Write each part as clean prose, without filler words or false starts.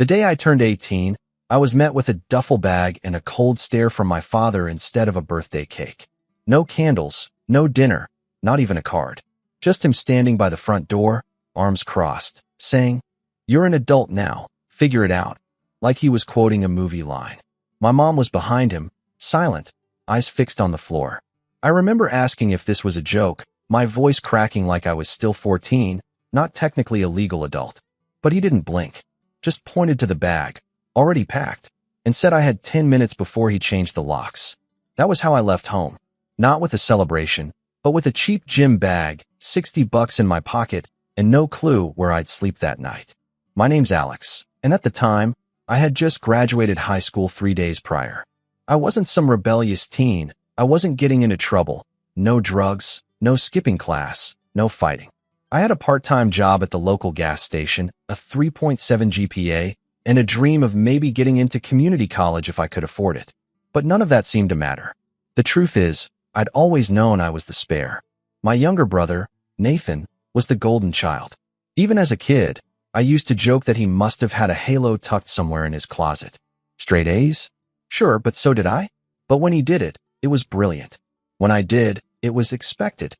The day I turned 18, I was met with a duffel bag and a cold stare from my father instead of a birthday cake. No candles, no dinner, not even a card. Just him standing by the front door, arms crossed, saying, "You're an adult now, figure it out," like he was quoting a movie line. My mom was behind him, silent, eyes fixed on the floor. I remember asking if this was a joke, my voice cracking like I was still 14, not technically a legal adult. But he didn't blink, just pointed to the bag, already packed, and said I had 10 minutes before he changed the locks. That was how I left home, not with a celebration, but with a cheap gym bag, $60 in my pocket, and no clue where I'd sleep that night. My name's Alex, and at the time, I had just graduated high school 3 days prior. I wasn't some rebellious teen. I wasn't getting into trouble. No drugs, no skipping class, no fighting. I had a part-time job at the local gas station, a 3.7 GPA, and a dream of maybe getting into community college if I could afford it. But none of that seemed to matter. The truth is, I'd always known I was the spare. My younger brother, Nathan, was the golden child. Even as a kid, I used to joke that he must have had a halo tucked somewhere in his closet. Straight A's? Sure, but so did I. But when he did it, it was brilliant. When I did, it was expected.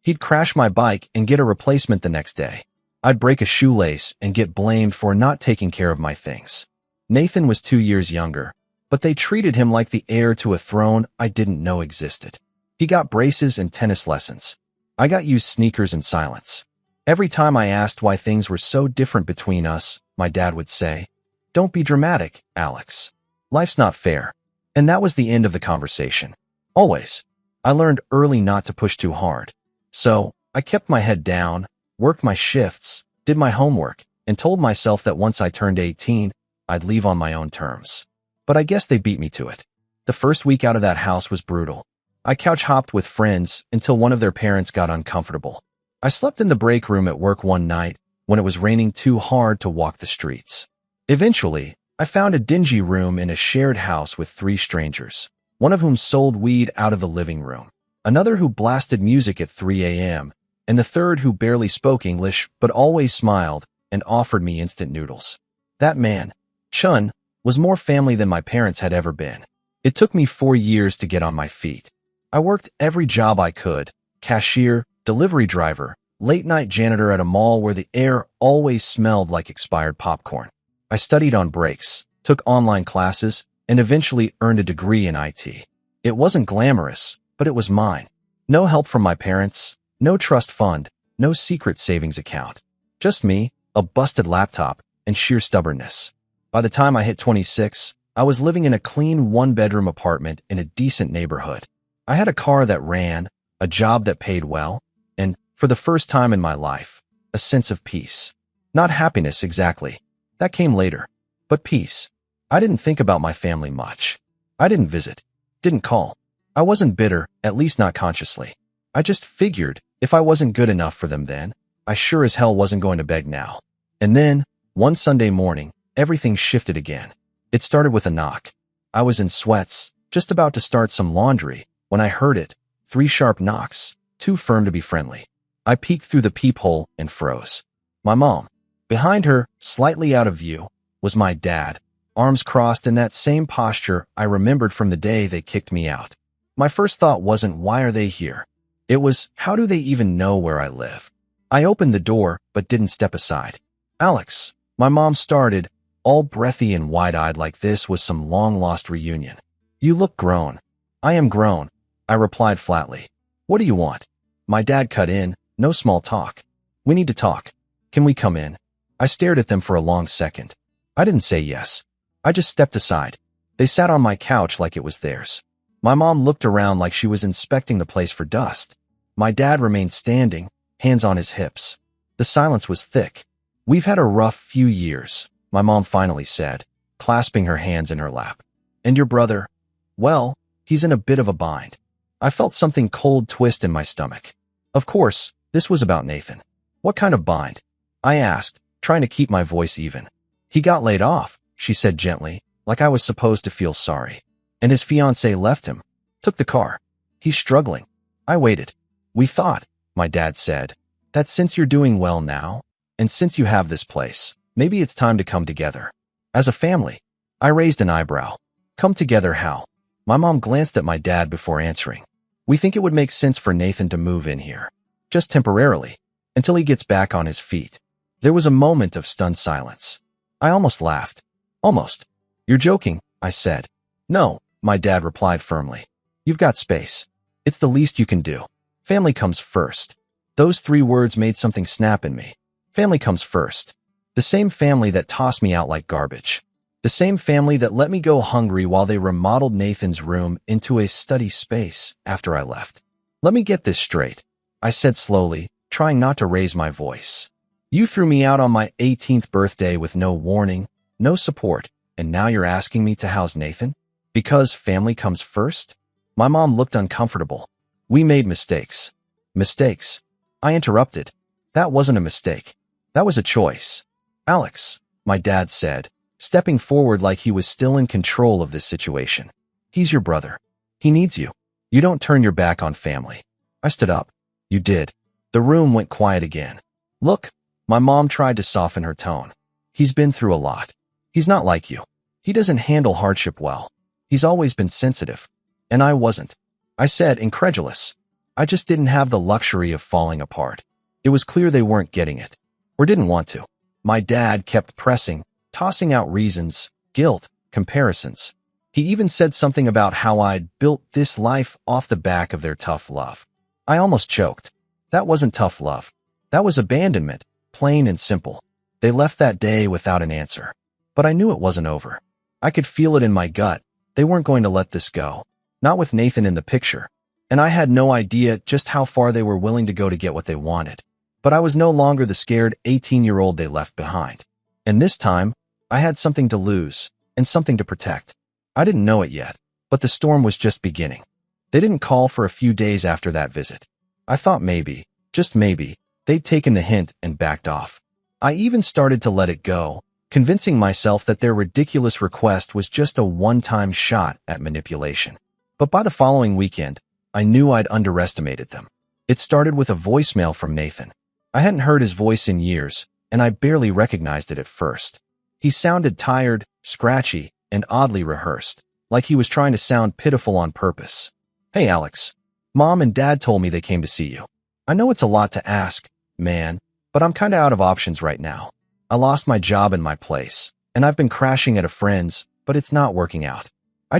He'd crash my bike and get a replacement the next day. I'd break a shoelace and get blamed for not taking care of my things. Nathan was 2 years younger, but they treated him like the heir to a throne I didn't know existed. He got braces and tennis lessons. I got used sneakers and silence. Every time I asked why things were so different between us, my dad would say, "Don't be dramatic, Alex. Life's not fair." And that was the end of the conversation. Always. I learned early not to push too hard. So, I kept my head down, worked my shifts, did my homework, and told myself that once I turned 18, I'd leave on my own terms. But I guess they beat me to it. The first week out of that house was brutal. I couch-hopped with friends until one of their parents got uncomfortable. I slept in the break room at work one night when it was raining too hard to walk the streets. Eventually, I found a dingy room in a shared house with 3 strangers, one of whom sold weed out of the living room, another who blasted music at 3 a.m., and the third who barely spoke English but always smiled and offered me instant noodles. That man, Chun, was more family than my parents had ever been. It took me 4 years to get on my feet. I worked every job I could: cashier, delivery driver, late-night janitor at a mall where the air always smelled like expired popcorn. I studied on breaks, took online classes, and eventually earned a degree in IT. It wasn't glamorous, but it was mine. No help from my parents, no trust fund, no secret savings account. Just me, a busted laptop, and sheer stubbornness. By the time I hit 26, I was living in a clean 1-bedroom apartment in a decent neighborhood. I had a car that ran, a job that paid well, and, for the first time in my life, a sense of peace. Not happiness exactly. That came later. But peace. I didn't think about my family much. I didn't visit. Didn't call. I wasn't bitter, at least not consciously. I just figured, if I wasn't good enough for them then, I sure as hell wasn't going to beg now. And then, one Sunday morning, everything shifted again. It started with a knock. I was in sweats, just about to start some laundry, when I heard it. 3 sharp knocks, too firm to be friendly. I peeked through the peephole and froze. My mom. Behind her, slightly out of view, was my dad, arms crossed in that same posture I remembered from the day they kicked me out. My first thought wasn't, why are they here? It was, how do they even know where I live? I opened the door, but didn't step aside. "Alex," my mom started, all breathy and wide-eyed like this was some long-lost reunion. "You look grown." "I am grown," I replied flatly. "What do you want?" My dad cut in, "No small talk. We need to talk. Can we come in?" I stared at them for a long second. I didn't say yes. I just stepped aside. They sat on my couch like it was theirs. My mom looked around like she was inspecting the place for dust. My dad remained standing, hands on his hips. The silence was thick. "We've had a rough few years," my mom finally said, clasping her hands in her lap. "And your brother? Well, he's in a bit of a bind." I felt something cold twist in my stomach. Of course, this was about Nathan. "What kind of bind?" I asked, trying to keep my voice even. "He got laid off," she said gently, like I was supposed to feel sorry. "And his fiancée left him. Took the car. He's struggling." I waited. "We thought," my dad said, "that since you're doing well now, and since you have this place, maybe it's time to come together." As a family. I raised an eyebrow. Come together how? My mom glanced at my dad before answering. We think it would make sense for Nathan to move in here. Just temporarily. Until he gets back on his feet. There was a moment of stunned silence. I almost laughed. Almost. You're joking, I said. No, my dad replied firmly. You've got space. It's the least you can do. Family comes first. Those 3 words made something snap in me. Family comes first. The same family that tossed me out like garbage. The same family that let me go hungry while they remodeled Nathan's room into a study space after I left. Let me get this straight, I said slowly, trying not to raise my voice. You threw me out on my 18th birthday with no warning, no support, and now you're asking me to house Nathan? Because family comes first? My mom looked uncomfortable. We made mistakes. Mistakes. I interrupted. That wasn't a mistake. That was a choice. Alex, my dad said, stepping forward like he was still in control of this situation. He's your brother. He needs you. You don't turn your back on family. I stood up. You did. The room went quiet again. Look, my mom tried to soften her tone. He's been through a lot. He's not like you. He doesn't handle hardship well. He's always been sensitive. And I wasn't. I said, incredulous. I just didn't have the luxury of falling apart. It was clear they weren't getting it. Or didn't want to. My dad kept pressing, tossing out reasons, guilt, comparisons. He even said something about how I'd built this life off the back of their tough love. I almost choked. That wasn't tough love. That was abandonment, plain and simple. They left that day without an answer. But I knew it wasn't over. I could feel it in my gut. They weren't going to let this go. Not with Nathan in the picture. And I had no idea just how far they were willing to go to get what they wanted. But I was no longer the scared 18-year-old they left behind. And this time, I had something to lose and something to protect. I didn't know it yet, but the storm was just beginning. They didn't call for a few days after that visit. I thought maybe, just maybe, they'd taken the hint and backed off. I even started to let it go, convincing myself that their ridiculous request was just a one-time shot at manipulation. But by the following weekend, I knew I'd underestimated them. It started with a voicemail from Nathan. I hadn't heard his voice in years, and I barely recognized it at first. He sounded tired, scratchy, and oddly rehearsed, like he was trying to sound pitiful on purpose. Hey Alex, Mom and Dad told me they came to see you. I know it's a lot to ask, man, but I'm kinda out of options right now. I lost my job and my place, and I've been crashing at a friend's, but it's not working out. I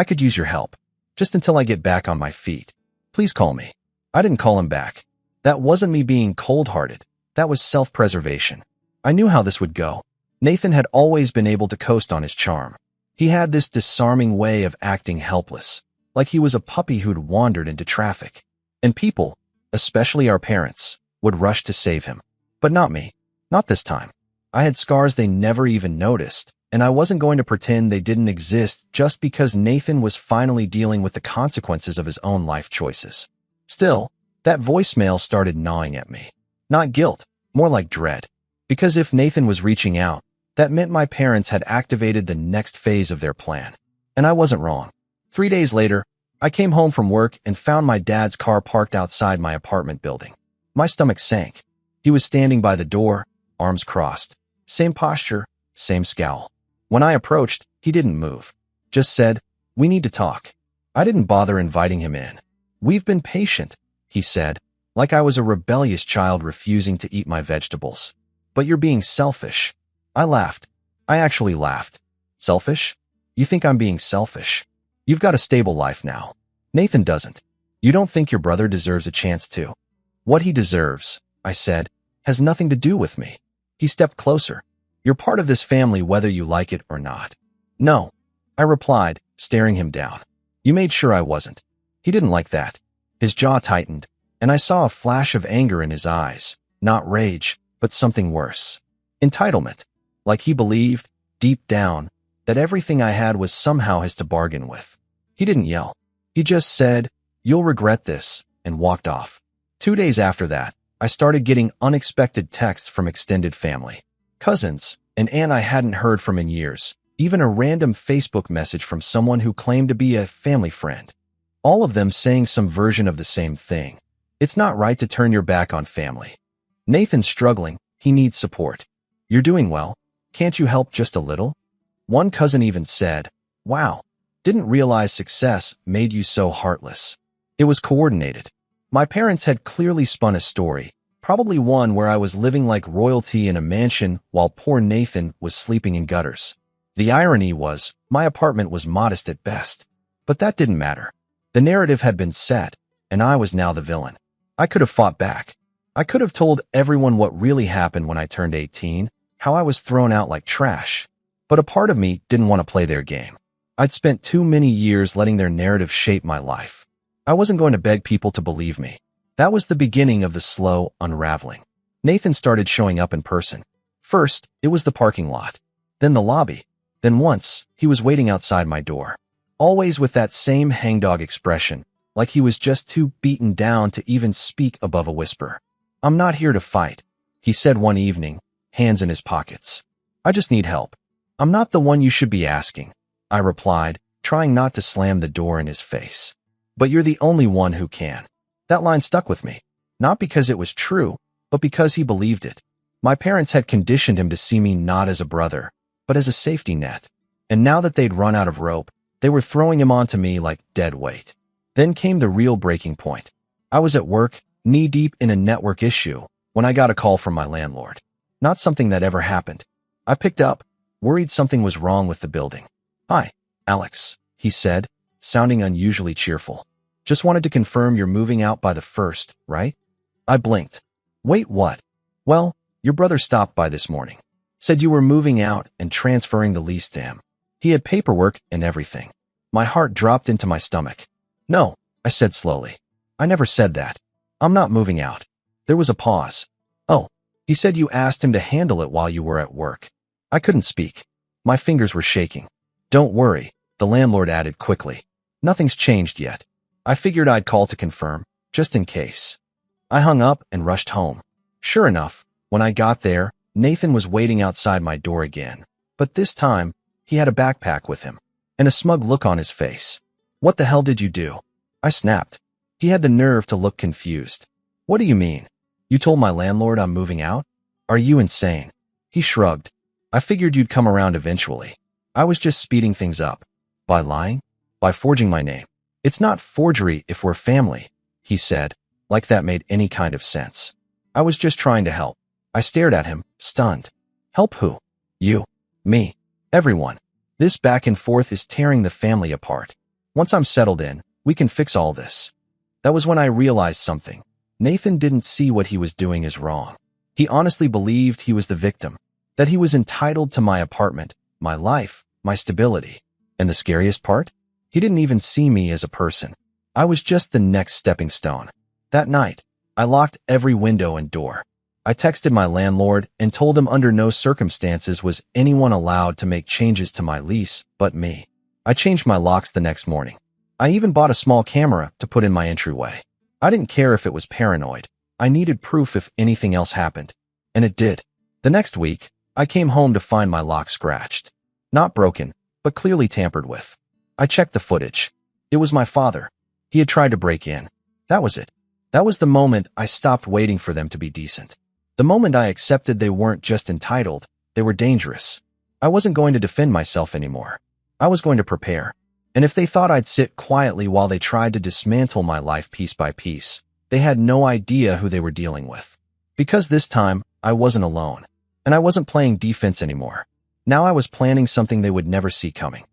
could use your help, just until I get back on my feet. Please call me. I didn't call him back. That wasn't me being cold-hearted. That was self-preservation. I knew how this would go. Nathan had always been able to coast on his charm. He had this disarming way of acting helpless, like he was a puppy who'd wandered into traffic. And people, especially our parents, would rush to save him. But not me. Not this time. I had scars they never even noticed, and I wasn't going to pretend they didn't exist just because Nathan was finally dealing with the consequences of his own life choices. Still, that voicemail started gnawing at me. Not guilt, more like dread. Because if Nathan was reaching out, that meant my parents had activated the next phase of their plan. And I wasn't wrong. 3 days later, I came home from work and found my dad's car parked outside my apartment building. My stomach sank. He was standing by the door, arms crossed. Same posture, same scowl. When I approached, he didn't move. Just said, "We need to talk." I didn't bother inviting him in. "We've been patient," he said, like I was a rebellious child refusing to eat my vegetables. "But you're being selfish." I laughed. I actually laughed. Selfish? You think I'm being selfish? You've got a stable life now. Nathan doesn't. You don't think your brother deserves a chance to? What he deserves, I said, has nothing to do with me. He stepped closer. You're part of this family whether you like it or not. No, I replied, staring him down. You made sure I wasn't. He didn't like that. His jaw tightened, and I saw a flash of anger in his eyes. Not rage, but something worse. Entitlement. Like he believed, deep down, that everything I had was somehow his to bargain with. He didn't yell. He just said, "You'll regret this," and walked off. 2 days after that, I started getting unexpected texts from extended family. Cousins, an aunt I hadn't heard from in years, even a random Facebook message from someone who claimed to be a family friend. All of them saying some version of the same thing. It's not right to turn your back on family. Nathan's struggling, he needs support. You're doing well. Can't you help just a little? One cousin even said, "Wow, didn't realize success made you so heartless." It was coordinated. My parents had clearly spun a story, probably one where I was living like royalty in a mansion while poor Nathan was sleeping in gutters. The irony was, my apartment was modest at best. But that didn't matter. The narrative had been set, and I was now the villain. I could have fought back. I could have told everyone what really happened when I turned 18, how I was thrown out like trash. But a part of me didn't want to play their game. I'd spent too many years letting their narrative shape my life. I wasn't going to beg people to believe me. That was the beginning of the slow unraveling. Nathan started showing up in person. First, it was the parking lot. Then the lobby. Then once, he was waiting outside my door. Always with that same hangdog expression, like he was just too beaten down to even speak above a whisper. "I'm not here to fight," he said one evening, hands in his pockets. "I just need help." "I'm not the one you should be asking," I replied, trying not to slam the door in his face. "But you're the only one who can." That line stuck with me, not because it was true, but because he believed it. My parents had conditioned him to see me not as a brother, but as a safety net. And now that they'd run out of rope, they were throwing him onto me like dead weight. Then came the real breaking point. I was at work, knee-deep in a network issue, when I got a call from my landlord. Not something that ever happened. I picked up, worried something was wrong with the building. "Hi, Alex," he said, sounding unusually cheerful. "Just wanted to confirm you're moving out by the 1st, right?" I blinked. "Wait, what?" "Well, your brother stopped by this morning. Said you were moving out and transferring the lease to him. He had paperwork and everything." My heart dropped into my stomach. "No," I said slowly. "I never said that. I'm not moving out." There was a pause. "Oh, he said you asked him to handle it while you were at work." I couldn't speak. My fingers were shaking. "Don't worry," the landlord added quickly. "Nothing's changed yet. I figured I'd call to confirm, just in case." I hung up and rushed home. Sure enough, when I got there, Nathan was waiting outside my door again. But this time, he had a backpack with him, and a smug look on his face. "What the hell did you do?" I snapped. He had the nerve to look confused. "What do you mean? You told my landlord I'm moving out? Are you insane?" He shrugged. "I figured you'd come around eventually. I was just speeding things up." "By lying? By forging my name?" "It's not forgery if we're family," he said, like that made any kind of sense. "I was just trying to help." I stared at him, stunned. "Help who?" "You. Me. Everyone. This back and forth is tearing the family apart. Once I'm settled in, we can fix all this." That was when I realized something. Nathan didn't see what he was doing as wrong. He honestly believed he was the victim, that he was entitled to my apartment, my life, my stability. And the scariest part? He didn't even see me as a person. I was just the next stepping stone. That night, I locked every window and door. I texted my landlord and told him under no circumstances was anyone allowed to make changes to my lease but me. I changed my locks the next morning. I even bought a small camera to put in my entryway. I didn't care if it was paranoid. I needed proof if anything else happened. And it did. The next week, I came home to find my lock scratched. Not broken, but clearly tampered with. I checked the footage. It was my father. He had tried to break in. That was it. That was the moment I stopped waiting for them to be decent. The moment I accepted they weren't just entitled, they were dangerous. I wasn't going to defend myself anymore. I was going to prepare. And if they thought I'd sit quietly while they tried to dismantle my life piece by piece, they had no idea who they were dealing with. Because this time, I wasn't alone. And I wasn't playing defense anymore. Now I was planning something they would never see coming.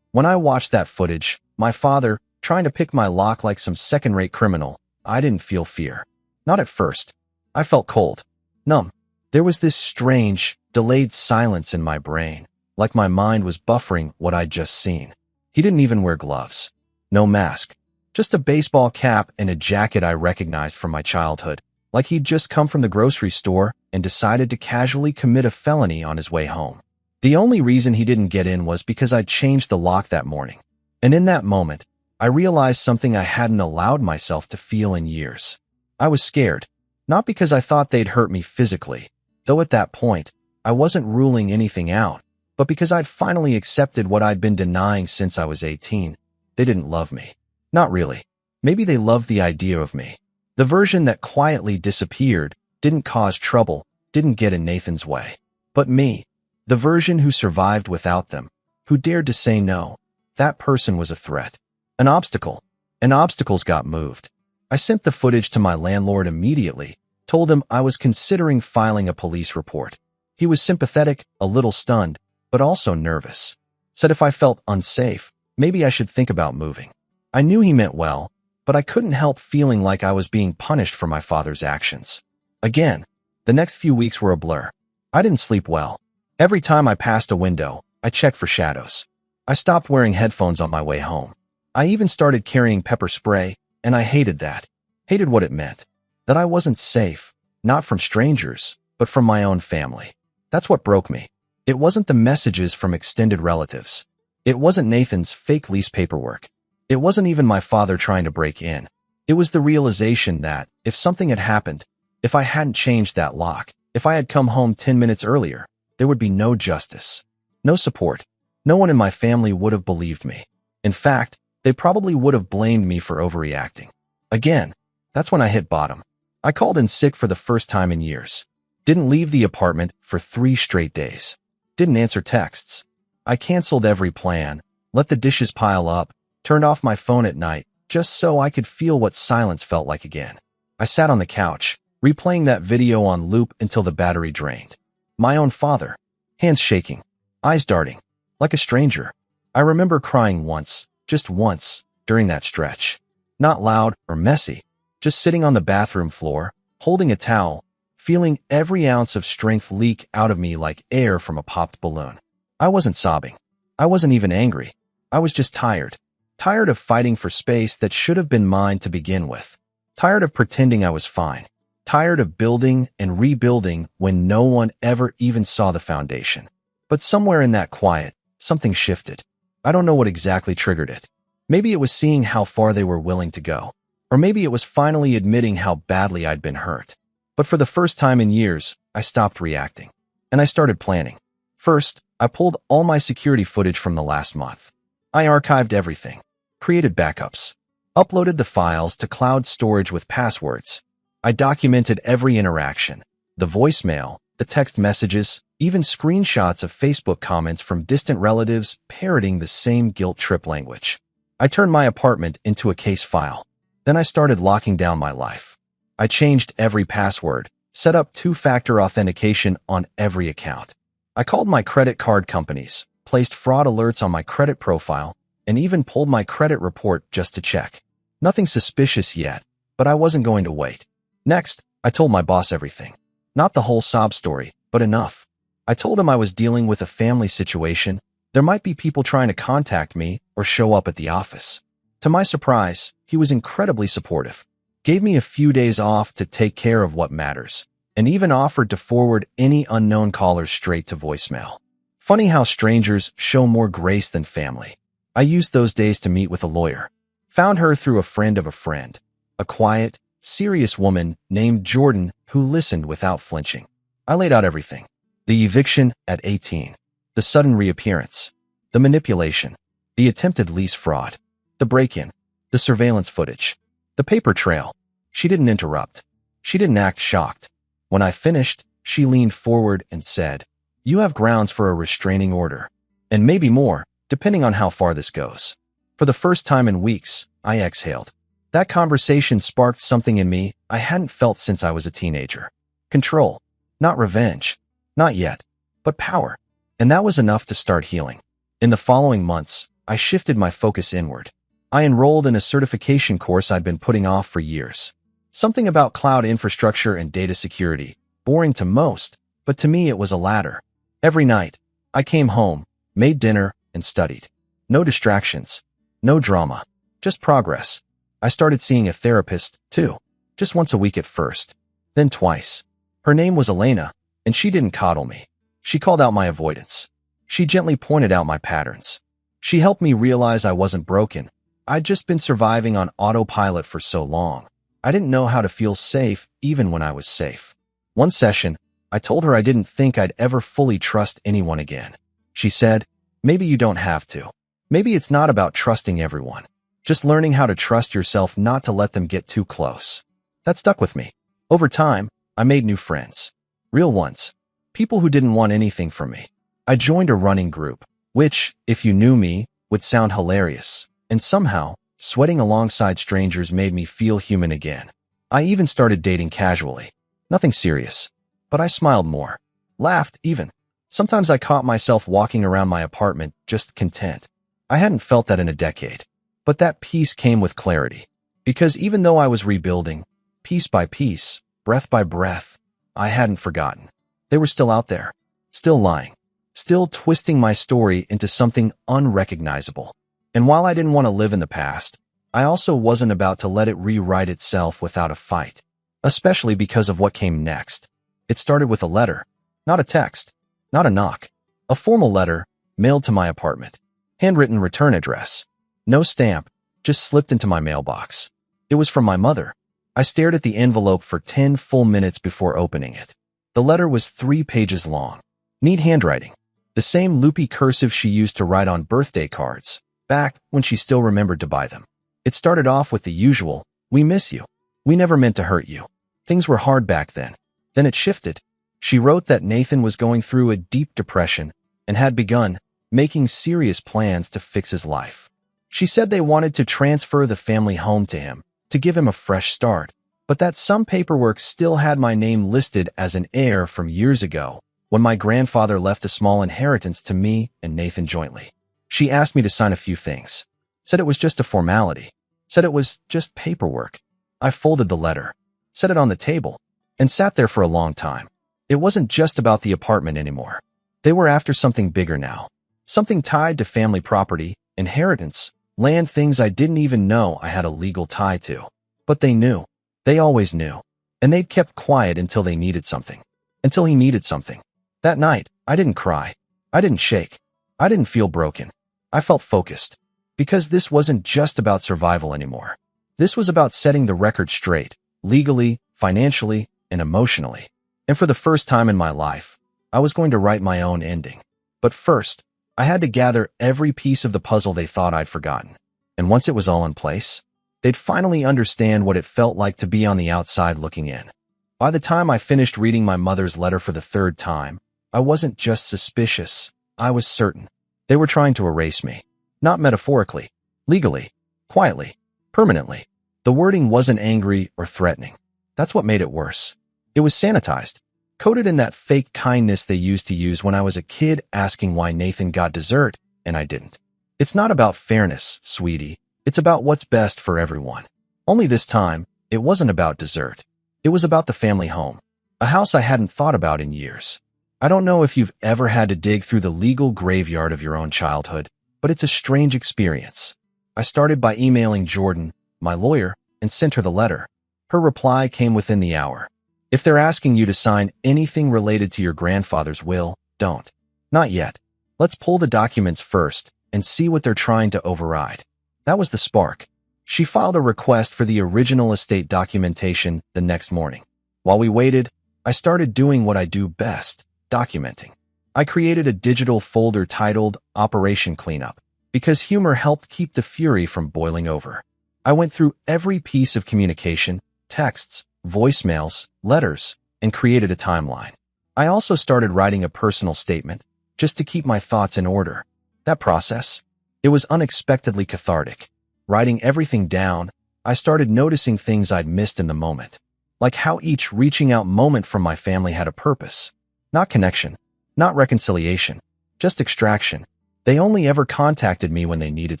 When I watched that footage, my father, trying to pick my lock like some second-rate criminal, I didn't feel fear. Not at first. I felt cold. Numb. There was this strange, delayed silence in my brain, like my mind was buffering what I'd just seen. He didn't even wear gloves. No mask. Just a baseball cap and a jacket I recognized from my childhood, like he'd just come from the grocery store and decided to casually commit a felony on his way home. The only reason he didn't get in was because I'd changed the lock that morning. And in that moment, I realized something I hadn't allowed myself to feel in years. I was scared. Not because I thought they'd hurt me physically, though at that point, I wasn't ruling anything out, but because I'd finally accepted what I'd been denying since I was 18. They didn't love me. Not really. Maybe they loved the idea of me. The version that quietly disappeared, didn't cause trouble, didn't get in Nathan's way. But me, The version who survived without them, who dared to say no. That person was a threat. An obstacle. And obstacles got moved. I sent the footage to my landlord immediately, told him I was considering filing a police report. He was sympathetic, a little stunned, but also nervous. Said if I felt unsafe, maybe I should think about moving. I knew he meant well, but I couldn't help feeling like I was being punished for my father's actions. Again, the next few weeks were a blur. I didn't sleep well. Every time I passed a window, I checked for shadows. I stopped wearing headphones on my way home. I even started carrying pepper spray, and I hated that. Hated what it meant. That I wasn't safe, not from strangers, but from my own family. That's what broke me. It wasn't the messages from extended relatives. It wasn't Nathan's fake lease paperwork. It wasn't even my father trying to break in. It was the realization that, if something had happened, if I hadn't changed that lock, if I had come home 10 minutes earlier, there would be no justice, no support. No one in my family would have believed me. In fact, they probably would have blamed me for overreacting. Again, that's when I hit bottom. I called in sick for the first time in years. Didn't leave the apartment for 3 straight days. Didn't answer texts. I canceled every plan, let the dishes pile up, turned off my phone at night, just so I could feel what silence felt like again. I sat on the couch, replaying that video on loop until the battery drained. My own father. Hands shaking. Eyes darting. Like a stranger. I remember crying once, just once, during that stretch. Not loud or messy. Just sitting on the bathroom floor, holding a towel, feeling every ounce of strength leak out of me like air from a popped balloon. I wasn't sobbing. I wasn't even angry. I was just tired. Tired of fighting for space that should have been mine to begin with. Tired of pretending I was fine. Tired of building and rebuilding when no one ever even saw the foundation. But somewhere in that quiet, something shifted. I don't know what exactly triggered it. Maybe it was seeing how far they were willing to go. Or maybe it was finally admitting how badly I'd been hurt. But for the first time in years, I stopped reacting. And I started planning. First, I pulled all my security footage from the last month. I archived everything. Created backups. Uploaded the files to cloud storage with passwords. I documented every interaction. The voicemail, the text messages, even screenshots of Facebook comments from distant relatives parroting the same guilt trip language. I turned my apartment into a case file. Then I started locking down my life. I changed every password, set up 2-factor authentication on every account. I called my credit card companies, placed fraud alerts on my credit profile, and even pulled my credit report just to check. Nothing suspicious yet, but I wasn't going to wait. Next, I told my boss everything. Not the whole sob story, but enough. I told him I was dealing with a family situation. There might be people trying to contact me or show up at the office. To my surprise, he was incredibly supportive. Gave me a few days off to take care of what matters, and even offered to forward any unknown callers straight to voicemail. Funny how strangers show more grace than family. I used those days to meet with a lawyer. Found her through a friend of a friend. A quiet, serious woman named Jordan who listened without flinching. I laid out everything. The eviction at 18. The sudden reappearance. The manipulation. The attempted lease fraud. The break-in. The surveillance footage. The paper trail. She didn't interrupt. She didn't act shocked. When I finished, she leaned forward and said, "You have grounds for a restraining order. And maybe more, depending on how far this goes." For the first time in weeks, I exhaled. That conversation sparked something in me I hadn't felt since I was a teenager. Control. Not revenge. Not yet. But power. And that was enough to start healing. In the following months, I shifted my focus inward. I enrolled in a certification course I'd been putting off for years. Something about cloud infrastructure and data security. Boring to most, but to me it was a ladder. Every night, I came home, made dinner, and studied. No distractions. No drama. Just progress. I started seeing a therapist, too. Just once a week at first. Then twice. Her name was Elena, and she didn't coddle me. She called out my avoidance. She gently pointed out my patterns. She helped me realize I wasn't broken. I'd just been surviving on autopilot for so long. I didn't know how to feel safe even when I was safe. One session, I told her I didn't think I'd ever fully trust anyone again. She said, "Maybe you don't have to. Maybe it's not about trusting everyone. Just learning how to trust yourself not to let them get too close." That stuck with me. Over time, I made new friends. Real ones. People who didn't want anything from me. I joined a running group, which, if you knew me, would sound hilarious. And somehow, sweating alongside strangers made me feel human again. I even started dating casually. Nothing serious. But I smiled more. Laughed, even. Sometimes I caught myself walking around my apartment, just content. I hadn't felt that in a decade. But that peace came with clarity. Because even though I was rebuilding, piece by piece, breath by breath, I hadn't forgotten. They were still out there. Still lying. Still twisting my story into something unrecognizable. And while I didn't want to live in the past, I also wasn't about to let it rewrite itself without a fight. Especially because of what came next. It started with a letter. Not a text. Not a knock. A formal letter, mailed to my apartment. Handwritten return address. No stamp, just slipped into my mailbox. It was from my mother. I stared at the envelope for 10 full minutes before opening it. The letter was 3 pages long. Neat handwriting. The same loopy cursive she used to write on birthday cards, back when she still remembered to buy them. It started off with the usual, "We miss you. We never meant to hurt you. Things were hard back then." Then it shifted. She wrote that Nathan was going through a deep depression and had begun making serious plans to fix his life. She said they wanted to transfer the family home to him, to give him a fresh start, but that some paperwork still had my name listed as an heir from years ago, when my grandfather left a small inheritance to me and Nathan jointly. She asked me to sign a few things. Said it was just a formality. Said it was just paperwork. I folded the letter, set it on the table, and sat there for a long time. It wasn't just about the apartment anymore. They were after something bigger now. Something tied to family property, inheritance, land, things I didn't even know I had a legal tie to. But they knew. They always knew. And they'd kept quiet until they needed something. Until he needed something. That night, I didn't cry. I didn't shake. I didn't feel broken. I felt focused. Because this wasn't just about survival anymore. This was about setting the record straight, legally, financially, and emotionally. And for the first time in my life, I was going to write my own ending. But first, I had to gather every piece of the puzzle they thought I'd forgotten. And once it was all in place, they'd finally understand what it felt like to be on the outside looking in. By the time I finished reading my mother's letter for the 3rd time, I wasn't just suspicious, I was certain. They were trying to erase me. Not metaphorically, legally, quietly, permanently. The wording wasn't angry or threatening. That's what made it worse. It was sanitized, coated in that fake kindness they used to use when I was a kid asking why Nathan got dessert and I didn't. It's not about fairness, sweetie. It's about what's best for everyone. Only this time, it wasn't about dessert. It was about the family home, a house I hadn't thought about in years. I don't know if you've ever had to dig through the legal graveyard of your own childhood, but it's a strange experience. I started by emailing Jordan, my lawyer, and sent her the letter. Her reply came within the hour. If they're asking you to sign anything related to your grandfather's will, don't. Not yet. Let's pull the documents first and see what they're trying to override. That was the spark. She filed a request for the original estate documentation the next morning. While we waited, I started doing what I do best, documenting. I created a digital folder titled Operation Cleanup because humor helped keep the fury from boiling over. I went through every piece of communication, texts, voicemails, letters, and created a timeline. I also started writing a personal statement just to keep my thoughts in order. That process, it was unexpectedly cathartic. Writing everything down, I started noticing things I'd missed in the moment, like how each reaching out moment from my family had a purpose. Not connection, not reconciliation, just extraction. They only ever contacted me when they needed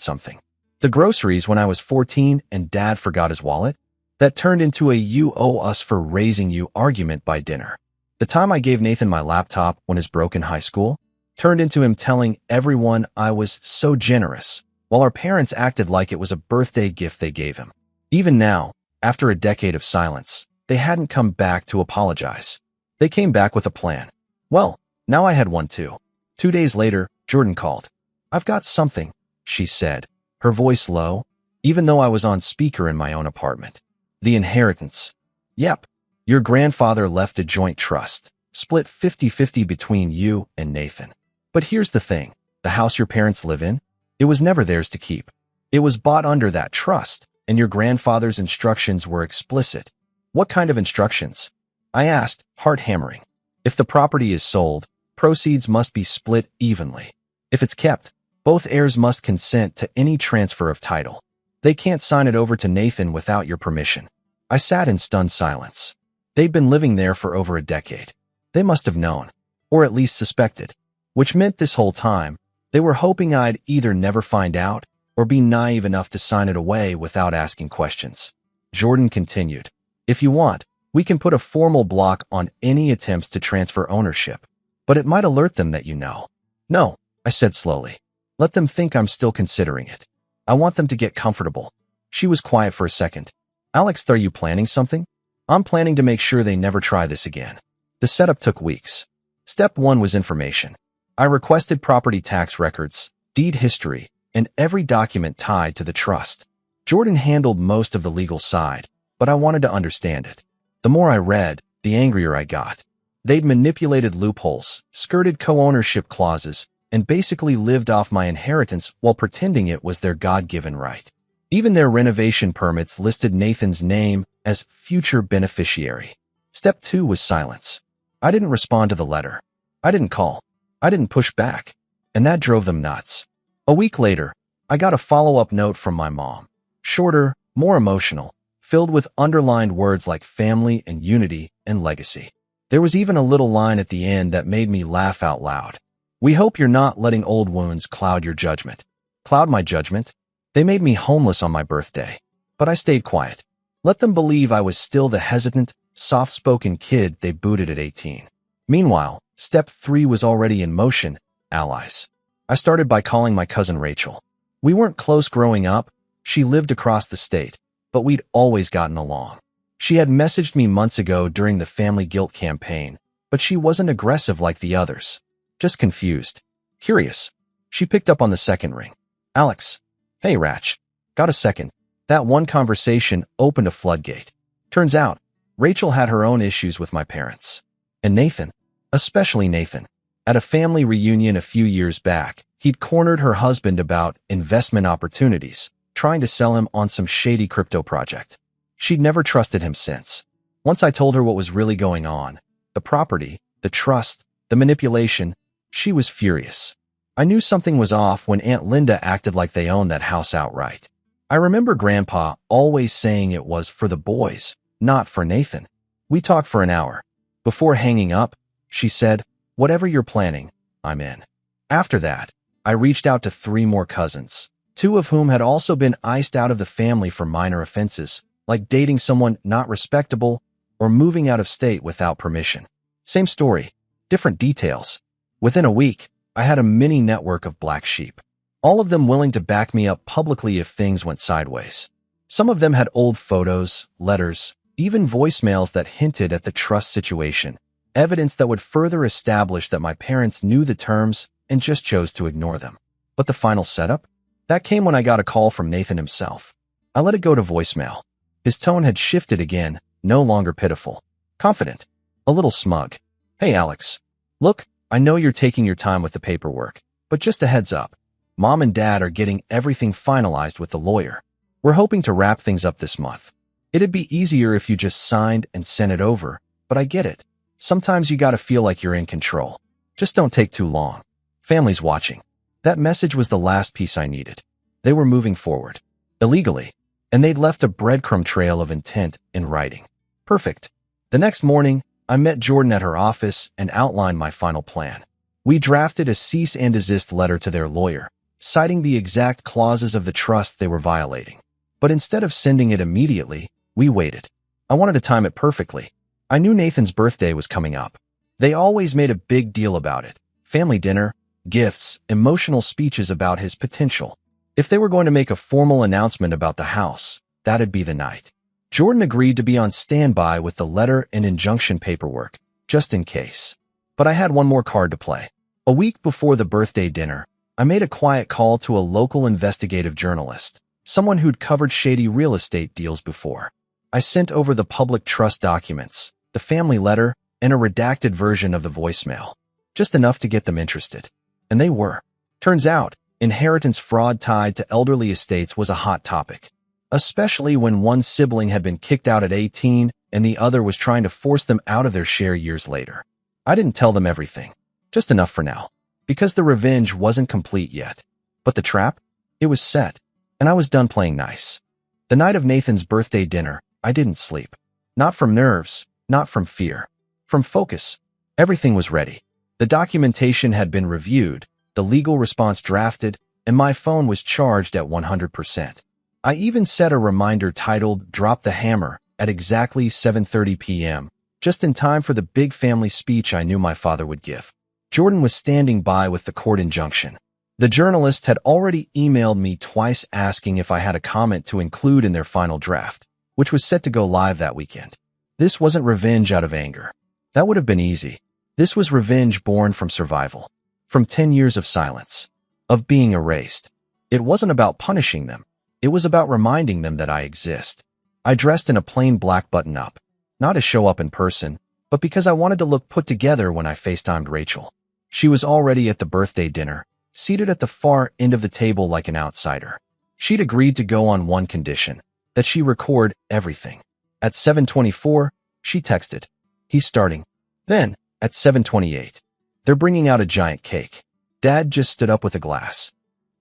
something. The groceries when I was 14 and Dad forgot his wallet? That turned into a "you owe us for raising you" argument by dinner. The time I gave Nathan my laptop when his broke in high school turned into him telling everyone I was so generous, while our parents acted like it was a birthday gift they gave him. Even now, after a decade of silence, they hadn't come back to apologize. They came back with a plan. Well, now I had one too. 2 days later, Jordan called. "I've got something," she said, her voice low, even though I was on speaker in my own apartment. "The inheritance. Yep, your grandfather left a joint trust, split 50-50 between you and Nathan. But here's the thing, the house your parents live in, it was never theirs to keep. It was bought under that trust, and your grandfather's instructions were explicit." "What kind of instructions?" I asked, heart hammering. "If the property is sold, proceeds must be split evenly. If it's kept, both heirs must consent to any transfer of title. They can't sign it over to Nathan without your permission. I sat in stunned silence. They'd been living there for over a decade. They must have known, or at least suspected, which meant this whole time, they were hoping I'd either never find out or be naive enough to sign it away without asking questions. Jordan continued, "If you want, we can put a formal block on any attempts to transfer ownership, but it might alert them that you know." "No," I said slowly. "Let them think I'm still considering it. I want them to get comfortable." She was quiet for a second. "Alex, are you planning something?" "I'm planning to make sure they never try this again." The setup took weeks. Step 1 was information. I requested property tax records, deed history, and every document tied to the trust. Jordan handled most of the legal side, but I wanted to understand it. The more I read, the angrier I got. They'd manipulated loopholes, skirted co-ownership clauses, and basically lived off my inheritance while pretending it was their God-given right. Even their renovation permits listed Nathan's name as future beneficiary. Step 2 was silence. I didn't respond to the letter. I didn't call. I didn't push back. And that drove them nuts. A week later, I got a follow-up note from my mom. Shorter, more emotional, filled with underlined words like family and unity and legacy. There was even a little line at the end that made me laugh out loud. "We hope you're not letting old wounds cloud your judgment." Cloud my judgment? They made me homeless on my birthday. But I stayed quiet. Let them believe I was still the hesitant, soft-spoken kid they booted at 18. Meanwhile, step 3 was already in motion: allies. I started by calling my cousin Rachel. We weren't close growing up. She lived across the state, but we'd always gotten along. She had messaged me months ago during the family guilt campaign, but she wasn't aggressive like the others. Just confused. Curious. She picked up on the second ring. "Alex. Hey, Ratch. Got a second?" That one conversation opened a floodgate. Turns out, Rachel had her own issues with my parents. And Nathan, especially Nathan. At a family reunion a few years back, he'd cornered her husband about investment opportunities, trying to sell him on some shady crypto project. She'd never trusted him since. Once I told her what was really going on, the property, the trust, the manipulation, she was furious. I knew something was off when Aunt Linda acted like they owned that house outright. I remember Grandpa always saying it was for the boys, not for Nathan. We talked for an hour. Before hanging up, she said, "Whatever you're planning, I'm in." After that, I reached out to 3 more cousins, 2 of whom had also been iced out of the family for minor offenses, like dating someone not respectable or moving out of state without permission. Same story, different details. Within a week, I had a mini network of black sheep, all of them willing to back me up publicly if things went sideways. Some of them had old photos, letters, even voicemails that hinted at the trust situation, evidence that would further establish that my parents knew the terms and just chose to ignore them. But the final setup? That came when I got a call from Nathan himself. I let it go to voicemail. His tone had shifted again, no longer pitiful. Confident. A little smug. "Hey, Alex. Look, I know you're taking your time with the paperwork, but just a heads up. Mom and Dad are getting everything finalized with the lawyer. We're hoping to wrap things up this month. It'd be easier if you just signed and sent it over, but I get it. Sometimes you gotta feel like you're in control. Just don't take too long. Family's watching." That message was the last piece I needed. They were moving forward. Illegally. And they'd left a breadcrumb trail of intent in writing. Perfect. The next morning, I met Jordan at her office and outlined my final plan. We drafted a cease and desist letter to their lawyer, citing the exact clauses of the trust they were violating. But instead of sending it immediately, we waited. I wanted to time it perfectly. I knew Nathan's birthday was coming up. They always made a big deal about it. Family dinner, gifts, emotional speeches about his potential. If they were going to make a formal announcement about the house, that'd be the night. Jordan agreed to be on standby with the letter and injunction paperwork, just in case. But I had one more card to play. A week before the birthday dinner, I made a quiet call to a local investigative journalist, someone who'd covered shady real estate deals before. I sent over the public trust documents, the family letter, and a redacted version of the voicemail. Just enough to get them interested. And they were. Turns out, inheritance fraud tied to elderly estates was a hot topic, especially when one sibling had been kicked out at 18 and the other was trying to force them out of their share years later. I didn't tell them everything. Just enough for now. Because the revenge wasn't complete yet. But the trap? It was set. And I was done playing nice. The night of Nathan's birthday dinner, I didn't sleep. Not from nerves, not from fear. From focus. Everything was ready. The documentation had been reviewed, the legal response drafted, and my phone was charged at 100%. I even set a reminder titled "Drop the Hammer" at exactly 7:30 p.m., just in time for the big family speech I knew my father would give. Jordan was standing by with the court injunction. The journalist had already emailed me twice asking if I had a comment to include in their final draft, which was set to go live that weekend. This wasn't revenge out of anger. That would have been easy. This was revenge born from survival, from 10 years of silence, of being erased. It wasn't about punishing them. It was about reminding them that I exist. I dressed in a plain black button-up, not to show up in person, but because I wanted to look put together when I FaceTimed Rachel. She was already at the birthday dinner, seated at the far end of the table like an outsider. She'd agreed to go on one condition, that she record everything. At 7:24, she texted, "He's starting." Then, at 7:28, "They're bringing out a giant cake." Dad just stood up with a glass.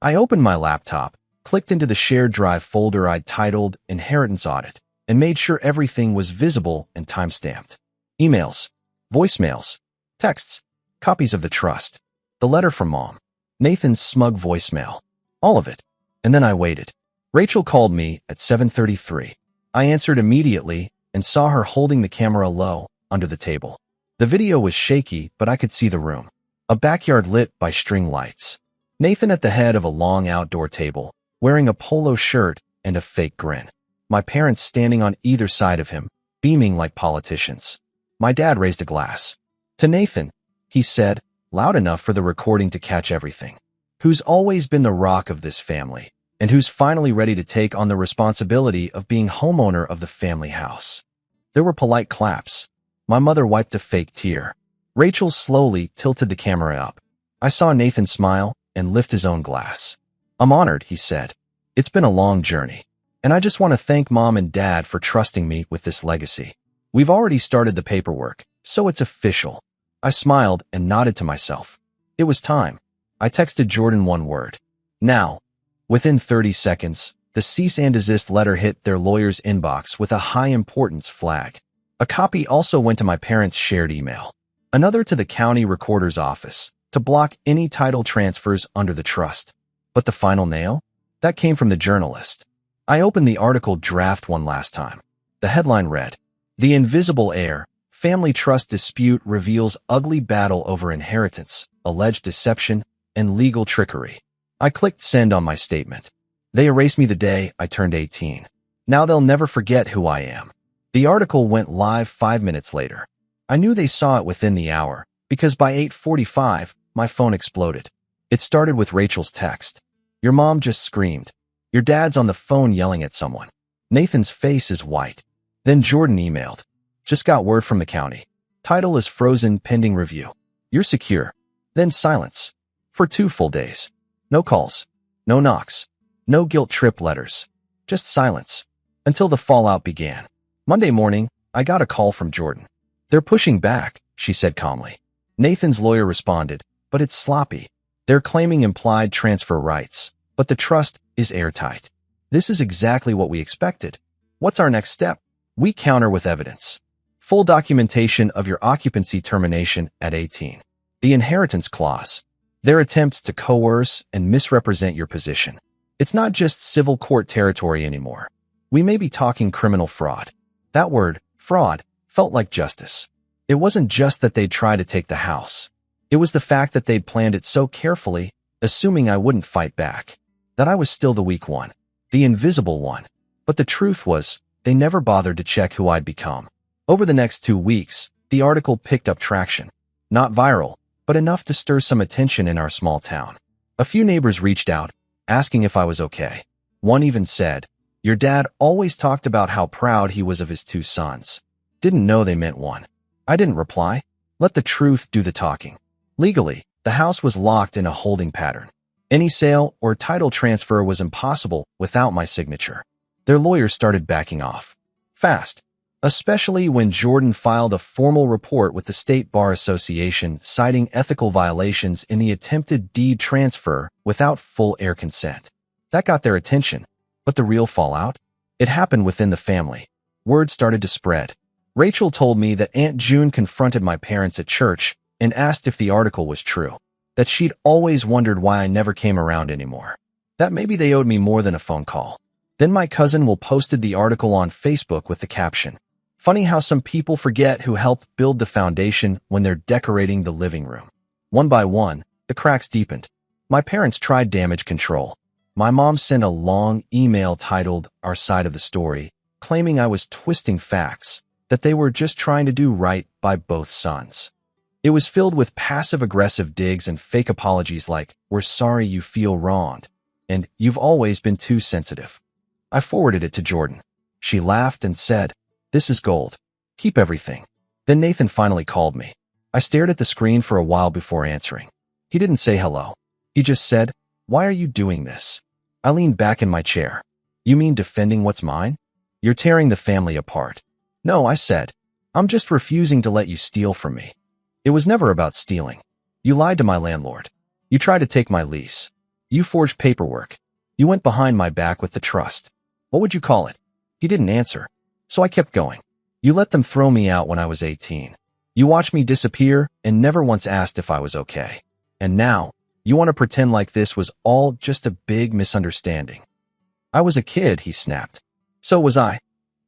I opened my laptop, clicked into the shared drive folder I'd titled Inheritance Audit, and made sure everything was visible and time-stamped. Emails, voicemails, texts, copies of the trust, the letter from Mom, Nathan's smug voicemail, all of it. And then I waited. Rachel called me at 7:33. I answered immediately and saw her holding the camera low, under the table. The video was shaky, but I could see the room. A backyard lit by string lights. Nathan at the head of a long outdoor table, wearing a polo shirt and a fake grin. My parents standing on either side of him, beaming like politicians. My dad raised a glass. "To Nathan," he said, loud enough for the recording to catch everything. "Who's always been the rock of this family, and who's finally ready to take on the responsibility of being homeowner of the family house." There were polite claps. My mother wiped a fake tear. Rachel slowly tilted the camera up. I saw Nathan smile and lift his own glass. "I'm honored," he said. "It's been a long journey, and I just want to thank Mom and Dad for trusting me with this legacy. We've already started the paperwork, so it's official." I smiled and nodded to myself. It was time. I texted Jordan one word. "Now." Within 30 seconds, the cease and desist letter hit their lawyer's inbox with a high-importance flag. A copy also went to my parents' shared email. Another to the county recorder's office, to block any title transfers under the trust. But the final nail? That came from the journalist. I opened the article draft one last time. The headline read, "The Invisible Heir, Family Trust Dispute Reveals Ugly Battle Over Inheritance, Alleged Deception, and Legal Trickery." I clicked send on my statement. They erased me the day I turned 18. Now they'll never forget who I am. The article went live 5 minutes later. I knew they saw it within the hour, because by 8:45, my phone exploded. It started with Rachel's text. "Your mom just screamed. Your dad's on the phone yelling at someone. Nathan's face is white." Then Jordan emailed. "Just got word from the county. Title is frozen pending review. You're secure." Then silence. For 2 full days. No calls. No knocks. No guilt trip letters. Just silence. Until the fallout began. Monday morning, I got a call from Jordan. "They're pushing back," she said calmly. Nathan's lawyer responded, "But it's sloppy. They're claiming implied transfer rights, but the trust is airtight." This is exactly what we expected. What's our next step? We counter with evidence. Full documentation of your occupancy termination at 18. The inheritance clause. Their attempts to coerce and misrepresent your position. It's not just civil court territory anymore. We may be talking criminal fraud. That word, fraud, felt like justice. It wasn't just that they'd try to take the house. It was the fact that they'd planned it so carefully, assuming I wouldn't fight back. That I was still the weak one. The invisible one. But the truth was, they never bothered to check who I'd become. Over the next 2 weeks, the article picked up traction. Not viral, but enough to stir some attention in our small town. A few neighbors reached out, asking if I was okay. One even said, "Your dad always talked about how proud he was of his 2 sons. Didn't know they meant one." I didn't reply. Let the truth do the talking. Legally, the house was locked in a holding pattern. Any sale or title transfer was impossible without my signature. Their lawyers started backing off. Fast. especially when Jordan filed a formal report with the State Bar Association citing ethical violations in the attempted deed transfer without full heir consent. That got their attention, but the real fallout? It happened within the family. Word started to spread. Rachel told me that Aunt June confronted my parents at church and asked if the article was true, that she'd always wondered why I never came around anymore, that maybe they owed me more than a phone call. Then my cousin Will posted the article on Facebook with the caption, "Funny how some people forget who helped build the foundation when they're decorating the living room." One by one, the cracks deepened. My parents tried damage control. My mom sent a long email titled "Our Side of the Story," claiming I was twisting facts, that they were just trying to do right by both sons. It was filled with passive-aggressive digs and fake apologies like, "We're sorry you feel wronged," and "You've always been too sensitive." I forwarded it to Jordan. She laughed and said, "This is gold. Keep everything." Then Nathan finally called me. I stared at the screen for a while before answering. He didn't say hello. He just said, "Why are you doing this?" I leaned back in my chair. "You mean defending what's mine? You're tearing the family apart." "No," I said. "I'm just refusing to let you steal from me." "It was never about stealing. You lied to my landlord. You tried to take my lease. You forged paperwork. You went behind my back with the trust. What would you call it?" He didn't answer, so I kept going. "You let them throw me out when I was 18. You watched me disappear and never once asked if I was okay. And now, you want to pretend like this was all just a big misunderstanding." "I was a kid," he snapped. "So was I.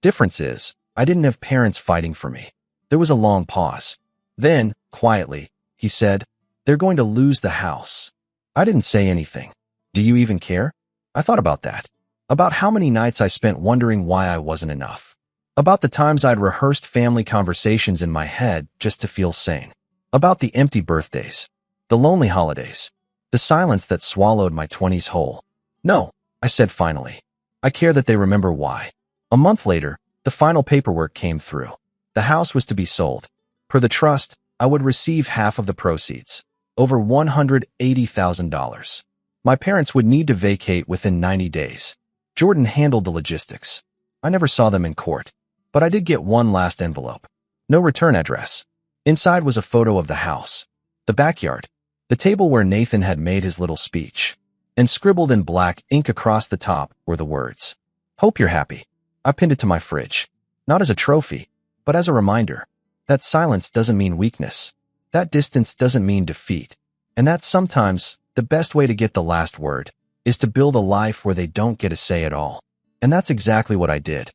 Difference is, I didn't have parents fighting for me." There was a long pause. Then, quietly, he said, "They're going to lose the house." I didn't say anything. "Do you even care?" I thought about that. About how many nights I spent wondering why I wasn't enough. About the times I'd rehearsed family conversations in my head just to feel sane. About the empty birthdays. The lonely holidays. The silence that swallowed my 20s whole. "No," I said finally. "I care that they remember why." A month later, the final paperwork came through. The house was to be sold. Per the trust, I would receive half of the proceeds, over $180,000. My parents would need to vacate within 90 days. Jordan handled the logistics. I never saw them in court, but I did get one last envelope. No return address. Inside was a photo of the house, the backyard, the table where Nathan had made his little speech, and scribbled in black ink across the top were the words, "Hope you're happy." I pinned it to my fridge, not as a trophy, but as a reminder that silence doesn't mean weakness, that distance doesn't mean defeat, and that sometimes the best way to get the last word is to build a life where they don't get a say at all. And that's exactly what I did.